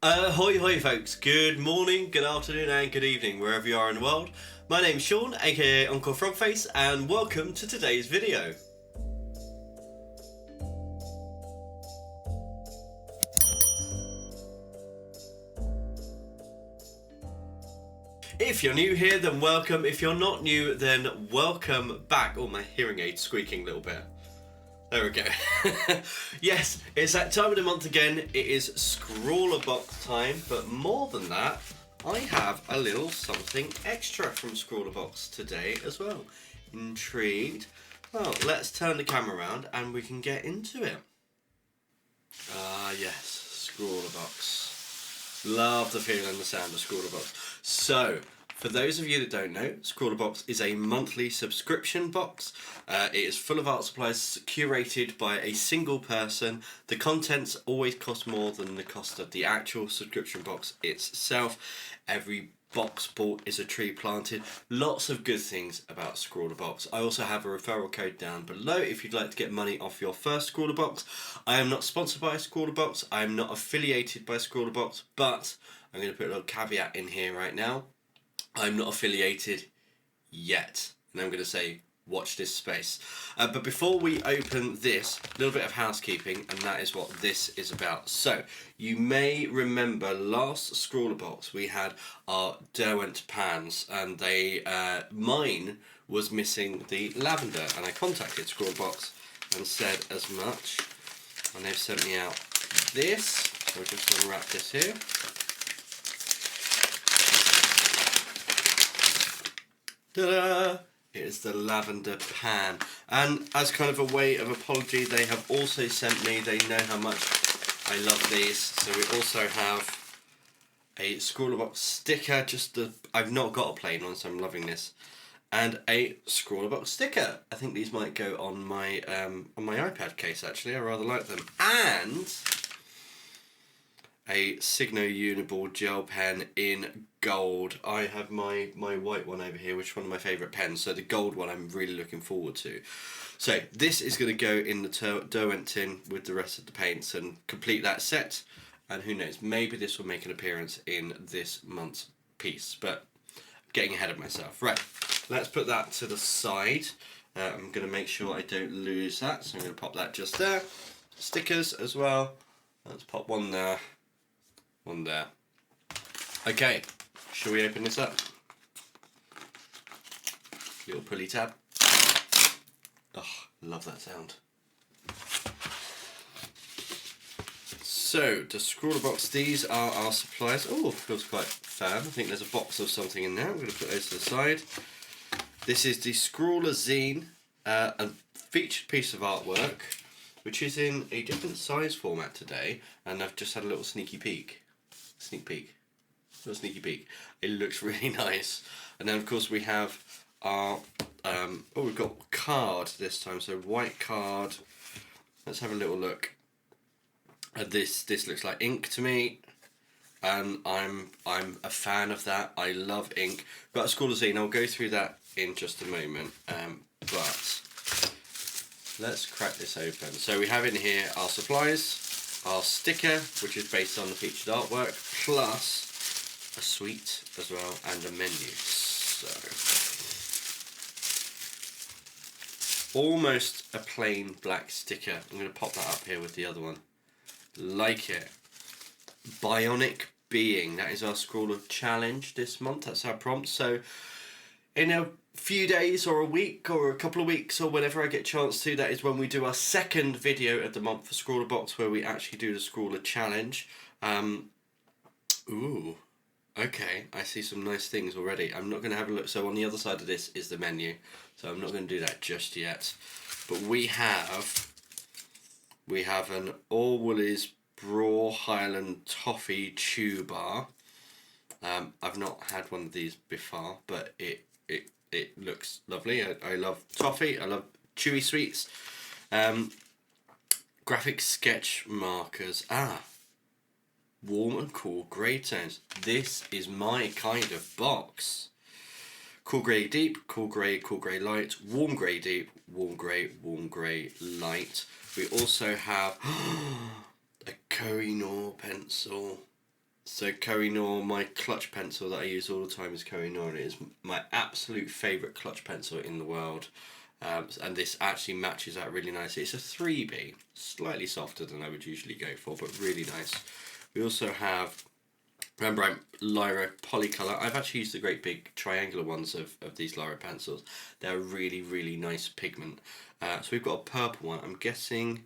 Hoi hoi folks, good morning, good afternoon and good evening wherever you are in the world. My name's Sean, aka Uncle Frogface, and welcome to today's video. If you're new here, then welcome. If you're not new, then welcome back. Oh, my hearing aid squeaking a little bit. There we go. Yes, it's that time of the month again. It is ScrawlrBox time, but more than that, I have a little something extra from ScrawlrBox today as well. Intrigued? Well, let's turn the camera around and we can get into it. Ah, yes, ScrawlrBox. Love the feel and the sound of ScrawlrBox. So, for those of you that don't know, ScrawlrBox is a monthly subscription box. It is full of art supplies curated by a single person. The contents always cost more than the cost of the actual subscription box itself. Every box bought is a tree planted. Lots of good things about ScrawlrBox. I also have a referral code down below if you'd like to get money off your first ScrawlrBox. I am not sponsored by ScrawlrBox. I am not affiliated by ScrawlrBox, but I'm going to put a little caveat in here right now. I'm not affiliated yet, and I'm going to say watch this space. But before we open this, a little bit of housekeeping, and that is what this is about. So you may remember last ScrawlrBox we had our Derwent pans, and they mine was missing the lavender, and I contacted ScrawlrBox and said as much, and they've sent me out this. So we'll just unwrap this here. Ta-da! It is the lavender pan, and as kind of a way of apology, they have also sent me, they know how much I love these, so we also have a ScrawlrBox sticker, I've not got a plain one, so I'm loving this, and a ScrawlrBox sticker. I think these might go on my iPad case actually, I rather like them, and a Signo Uniball gel pen in gold. I have my white one over here, which is one of my favourite pens, so the gold one I'm really looking forward to. So this is going to go in the Derwent tin with the rest of the paints and complete that set, and who knows, maybe this will make an appearance in this month's piece, but I'm getting ahead of myself. Right, let's put that to the side. I'm going to make sure I don't lose that, so I'm going to pop that just there. Stickers as well. Let's pop one there. One there. Okay, shall we open this up? Little pulley tab. Oh, love that sound. So, the ScrawlrBox, these are our supplies. Oh, feels quite firm. I think there's a box of something in there. I'm going to put those to the side. This is the Scrawler Zine, a featured piece of artwork, which is in a different size format today, and I've just had a little sneak peek. It looks really nice. And then of course we have our we've got card this time, so white card. Let's have a little look. This looks like ink to me, and I'm a fan of that. I love ink. Got a Scrawler Zine. I'll go through that in just a moment. But let's crack this open. So we have in here our supplies, our sticker, which is based on the featured artwork, plus a sweet as well, and a menu. So almost a plain black sticker. I'm going to pop that up here with the other one. Like it. Bionic Being, that is our Scrawler challenge this month. That's our prompt. So in a few days or a week or a couple of weeks or whenever I get a chance to, that is when we do our second video of the month for ScrawlrBox, where we actually do the Scrawler challenge. Ooh, okay, I see some nice things already. I'm not going to have a look. So on the other side of this is the menu, so I'm not going to do that just yet. But we have an All Woolies Braw Highland Toffee Chew Bar. I've not had one of these before, but it looks lovely. I love toffee. I love chewy sweets. Graphic sketch markers. Warm and cool grey tones. This is my kind of box. Cool grey deep, cool grey light, warm grey deep, warm grey light. We also have a Koh-i-Noor pencil. So Kohinoor, my clutch pencil that I use all the time is Kohinoor, and it is my absolute favourite clutch pencil in the world. And this actually matches out really nicely. It's a 3B, slightly softer than I would usually go for, but really nice. We also have, remember, I'm Lyra Polycolour. I've actually used the great big triangular ones of these Lyra pencils. They're a really, really nice pigment. So we've got a purple one. I'm guessing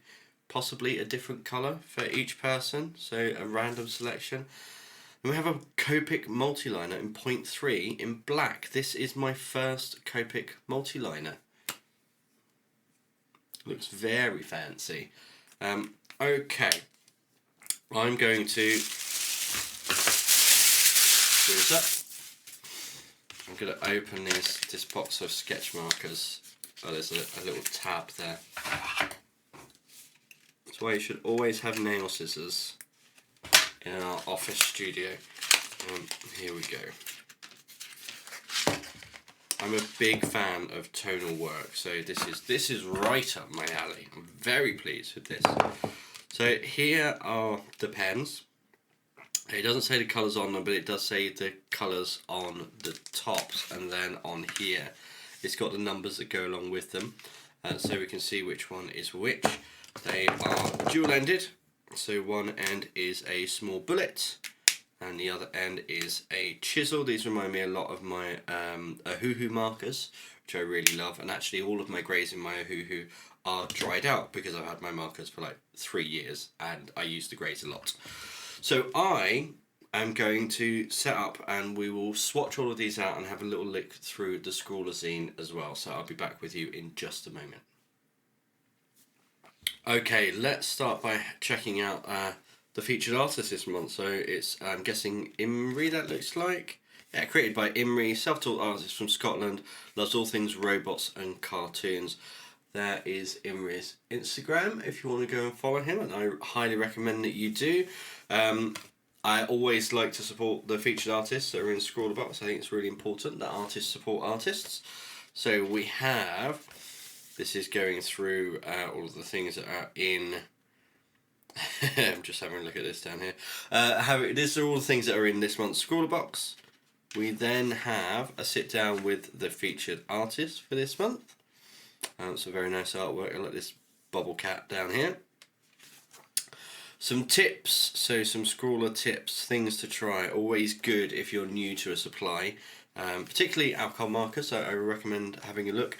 possibly a different colour for each person, so a random selection. And we have a Copic multiliner in 0.3 in black. This is my first Copic multiliner. Looks very fancy. Okay, I'm going to do this up. I'm going to open this box of sketch markers. Oh, there's a little tab there. That's why you should always have nail scissors in our office studio. Here we go. I'm a big fan of tonal work, so this is right up my alley. I'm very pleased with this. So here are the pens. It doesn't say the colours on them, but it does say the colours on the tops, and then on here it's got the numbers that go along with them, so we can see which one is which. They are dual-ended, so one end is a small bullet and the other end is a chisel. These remind me a lot of my Ohuhu markers, which I really love, and actually all of my greys in my Ohuhu are dried out because I've had my markers for like 3 years and I use the greys a lot. So I am going to set up and we will swatch all of these out and have a little look through the Scrawler Zine as well, so I'll be back with you in just a moment. Okay, let's start by checking out the featured artist this month. So it's, I'm guessing, Imri, that looks like. Yeah, created by Imri, self-taught artist from Scotland, loves all things robots and cartoons. There is Imri's Instagram if you want to go and follow him, and I highly recommend that you do. I always like to support the featured artists that are in ScrawlrBox. I think it's really important that artists support artists. So we have, this is going through all of the things that are in, I'm just having a look at this down here. These are all the things that are in this month's ScrawlrBox. We then have a sit down with the featured artist for this month. It's a very nice artwork. I like this bubble cat down here. Some tips, so some Scrawler tips, things to try. Always good if you're new to a supply, particularly alcohol markers, so I recommend having a look.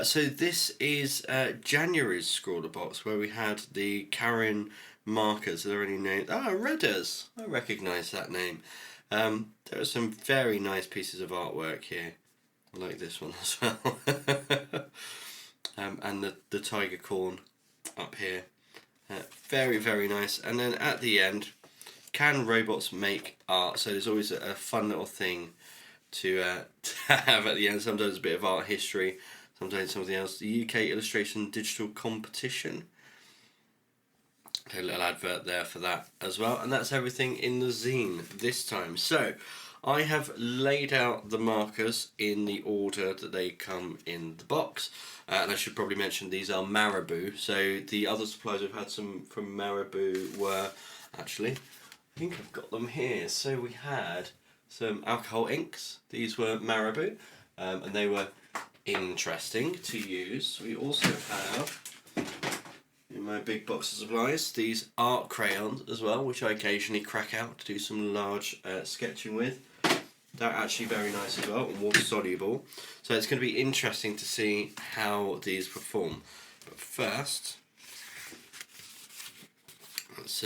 So this is January's ScrawlrBox, where we had the Karen markers. Are there any names? Ah, Redders. I recognise that name. There are some very nice pieces of artwork here. I like this one as well. And the tiger corn up here. Very, very nice. And then at the end, can robots make art? So there's always a fun little thing to have at the end. Sometimes a bit of art history, sometimes something else. The UK Illustration Digital Competition. A little advert there for that as well. And that's everything in the zine this time. So I have laid out the markers in the order that they come in the box. And I should probably mention these are Marabou. So the other supplies we've had some from Marabou were, actually, I think I've got them here. So we had some alcohol inks. These were Marabou, and they were interesting to use. We also have, in my big box of supplies, these art crayons as well, which I occasionally crack out to do some large sketching with. They're actually very nice as well, and water soluble. So it's going to be interesting to see how these perform. But first, let's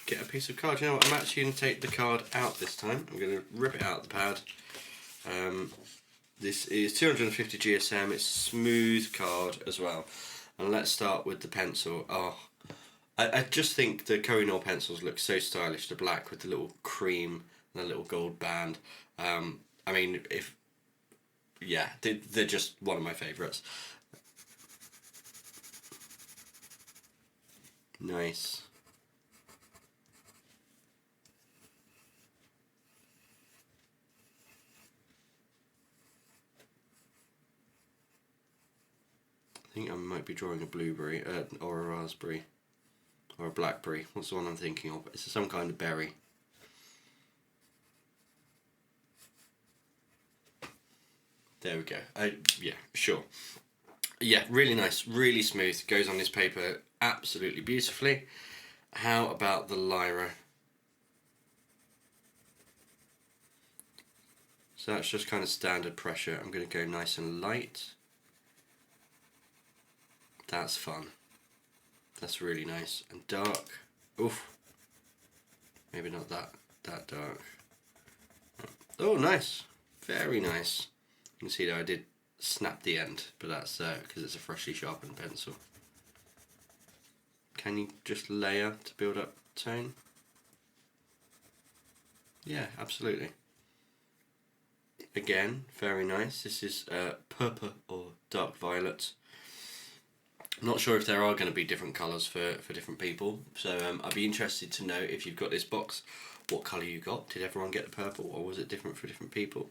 get a piece of card. You know what? I'm actually going to take the card out this time. I'm going to rip it out of the pad. This is 250 GSM. It's a smooth card as well. And let's start with the pencil. Oh, I just think the Kohinoor pencils look so stylish. The black with the little cream and the little gold band. I mean, they're just one of my favourites. Nice. I think I might be drawing a blueberry, or a raspberry, or a blackberry. What's the one I'm thinking of? It's some kind of berry. There we go. Yeah, sure. Yeah, really nice, really smooth. Goes on this paper absolutely beautifully. How about the Lyra? So that's just kind of standard pressure. I'm going to go nice and light. That's fun. That's really nice. And dark. Oof. Maybe not that dark. Oh, nice. Very nice. You can see that I did snap the end, but that's because it's a freshly sharpened pencil. Can you just layer to build up tone? Yeah, absolutely. Again, very nice. This is purple or dark violet. I'm not sure if there are going to be different colours for different people, so I'd be interested to know if you've got this box, what colour you got. Did everyone get the purple, or was it different for different people?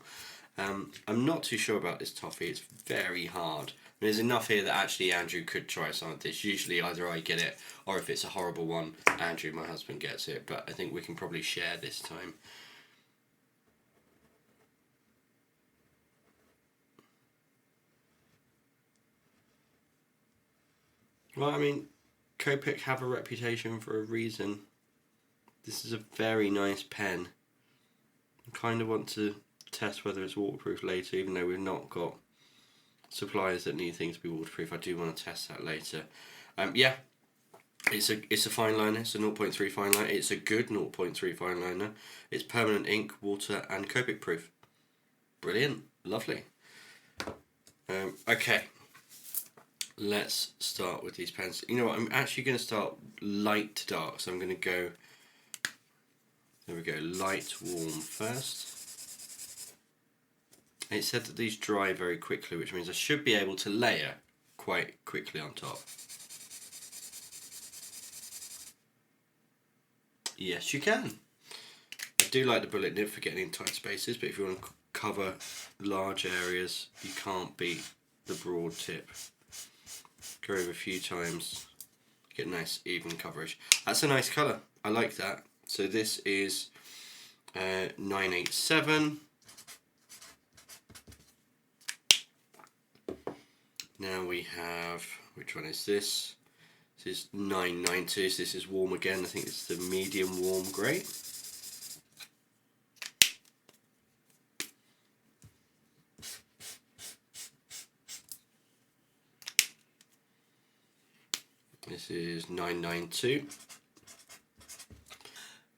I'm not too sure about this toffee. It's very hard. There's enough here that actually Andrew could try some of this. Usually either I get it, or if it's a horrible one, Andrew, my husband, gets it, but I think we can probably share this time. Well, I mean, Copic have a reputation for a reason. This is a very nice pen. I kind of want to test whether it's waterproof later, even though we've not got suppliers that need things to be waterproof. I do want to test that later. Yeah, it's a fine liner. It's a 0.3 fine liner. It's a good 0.3 fine liner. It's permanent ink, water, and Copic proof. Brilliant, lovely. Okay. Let's start with these pens. You know what, I'm actually going to start light to dark, so I'm going to go, there we go, light, warm first. It said that these dry very quickly, which means I should be able to layer quite quickly on top. Yes, you can. I do like the bullet nib for getting in tight spaces, but if you want to cover large areas, you can't beat the broad tip. Go over a few times, get nice even coverage. That's a nice colour, I like that. So this is 987. Now we have, which one is this? This is 992, so this is warm again. I think it's the medium warm grey. This is 992.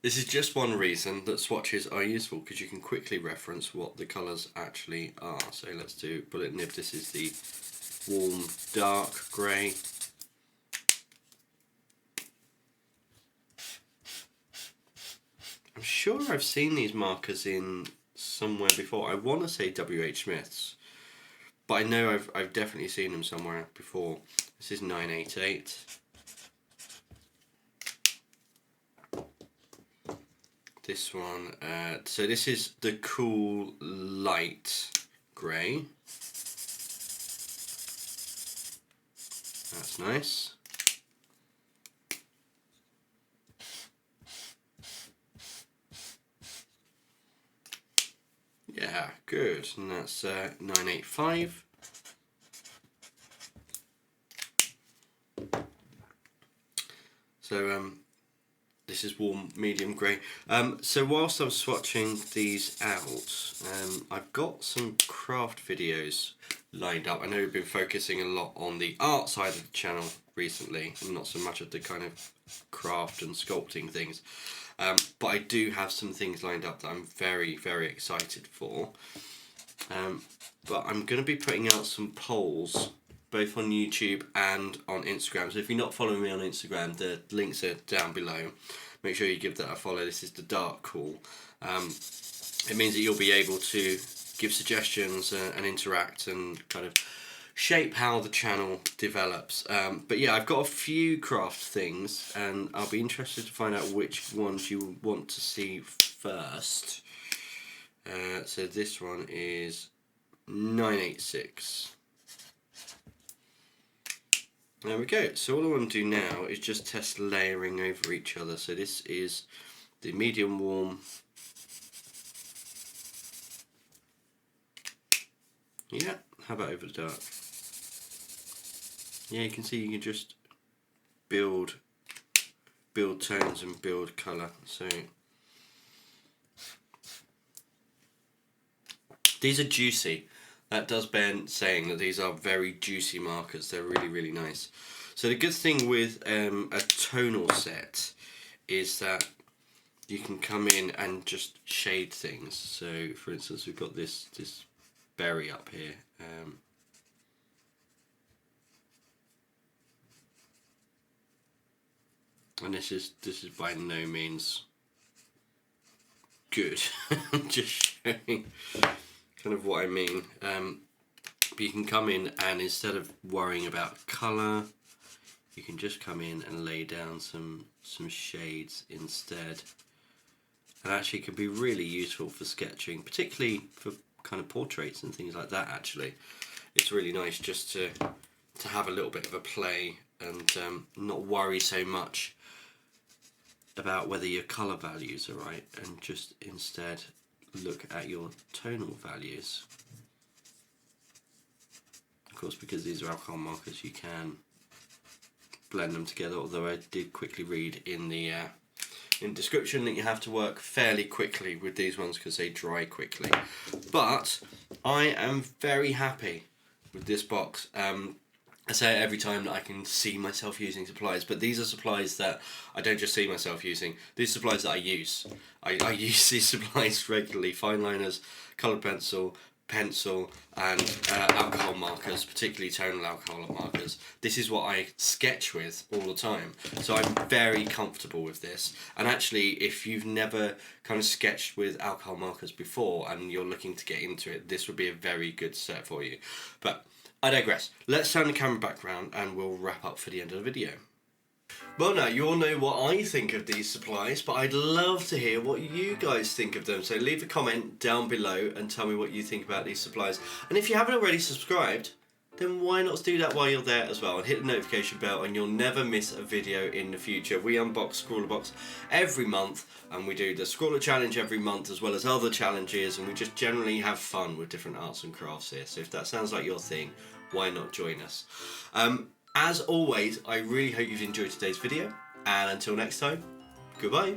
This is just one reason that swatches are useful, because you can quickly reference what the colours actually are. So let's do bullet nib. This is the warm dark grey. I'm sure I've seen these markers in somewhere before. I want to say WH Smith's, but I know I've definitely seen them somewhere before. This is 988. This one, so this is the cool light grey. That's nice. Yeah, good. And that's 985. So this is warm medium grey. So whilst I'm swatching these out, I've got some craft videos lined up. I know we've been focusing a lot on the art side of the channel recently, and not so much of the kind of craft and sculpting things. But I do have some things lined up that I'm very, very excited for. But I'm going to be putting out some polls both on YouTube and on Instagram. So if you're not following me on Instagram, the links are down below. Make sure you give that a follow. This is the Dark Call. It means that you'll be able to give suggestions and interact and kind of shape how the channel develops. But yeah, I've got a few craft things, and I'll be interested to find out which ones you want to see first. So this one is 986. There we go. So all I want to do now is just test layering over each other. So this is the medium warm. Yeah, how about over the dark? Yeah, you can see you can just build tones and build colour. So these are juicy. That does bear saying that these are very juicy markers. They're really, really nice. So the good thing with a tonal set is that you can come in and just shade things. So for instance, we've got this berry up here. And this is by no means good. I'm just showing kind of what I mean. But you can come in and instead of worrying about colour, you can just come in and lay down some shades instead. And actually can be really useful for sketching, particularly for kind of portraits and things like that. Actually, it's really nice just to have a little bit of a play and not worry so much about whether your colour values are right, and just instead look at your tonal values. Of course, because these are alcohol markers, you can blend them together, although I did quickly read in the description that you have to work fairly quickly with these ones because they dry quickly. But I am very happy with this box. I say it every time that I can see myself using supplies, but these are supplies that I don't just see myself using. These are supplies that I use. I use these supplies regularly. Fine liners, coloured pencil, and alcohol markers, particularly tonal alcohol markers. This is what I sketch with all the time, so I'm very comfortable with this. And actually, if you've never kind of sketched with alcohol markers before and you're looking to get into it, this would be a very good set for you. But I digress. Let's turn the camera back round and we'll wrap up for the end of the video. Well, now you all know what I think of these supplies, but I'd love to hear what you guys think of them. So leave a comment down below and tell me what you think about these supplies. And if you haven't already subscribed, then why not do that while you're there as well, and hit the notification bell, and you'll never miss a video in the future. We unbox ScrawlrBox every month, and we do the Scrawler Challenge every month as well as other challenges, and we just generally have fun with different arts and crafts here. So if that sounds like your thing, why not join us? As always, I really hope you've enjoyed today's video, and until next time, goodbye.